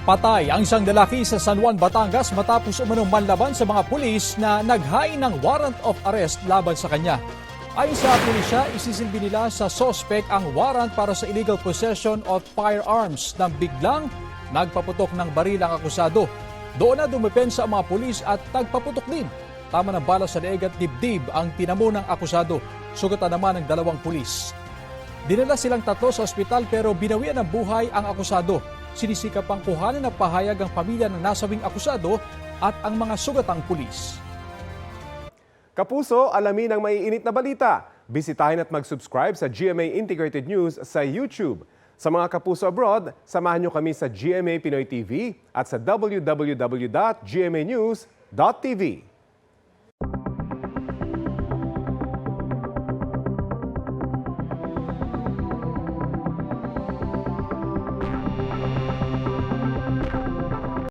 Patay ang isang lalaki sa San Juan, Batangas matapos umanong manlaban sa mga pulis na naghain ng warrant of arrest laban sa kanya. Ayon sa pulisya, isisilbi nila sa sospek ang warrant para sa illegal possession of firearms nang biglang nagpaputok ng baril ang akusado. Doon na dumepensa ang mga pulis at nagpaputok din. Tama ng bala sa leeg at dibdib ang tinamo ng akusado. Sugatan naman ng 2 pulis. Dinala silang 3 sa ospital pero binawian ng buhay ang akusado. Sinisikap pang kuhanin ng pahayag ang pamilya ng nasabing akusado at ang mga sugatang pulis. Kapuso, alamin ang maiinit na balita. Bisitahin at mag-subscribe sa GMA Integrated News sa YouTube. Sa mga kapuso abroad, samahan niyo kami sa GMA Pinoy TV at sa www.gmanews.tv.